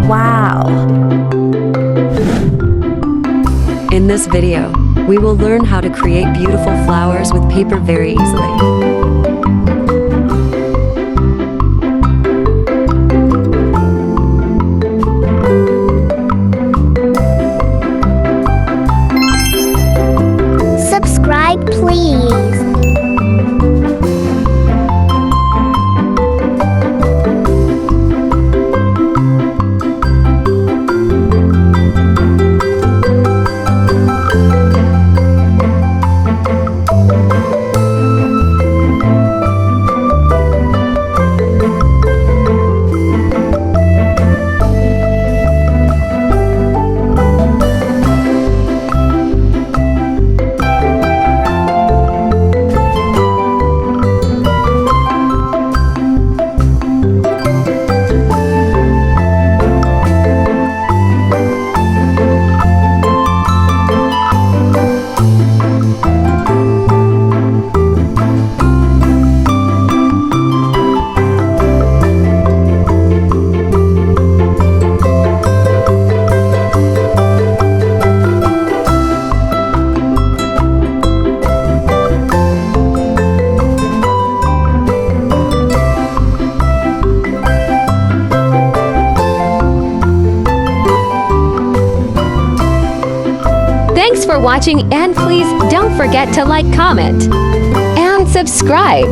Wow! In this video, we will learn how to create beautiful flowers with paper very easily. Subscribe, please. Thanks for watching, and please don't forget to like, comment, and subscribe.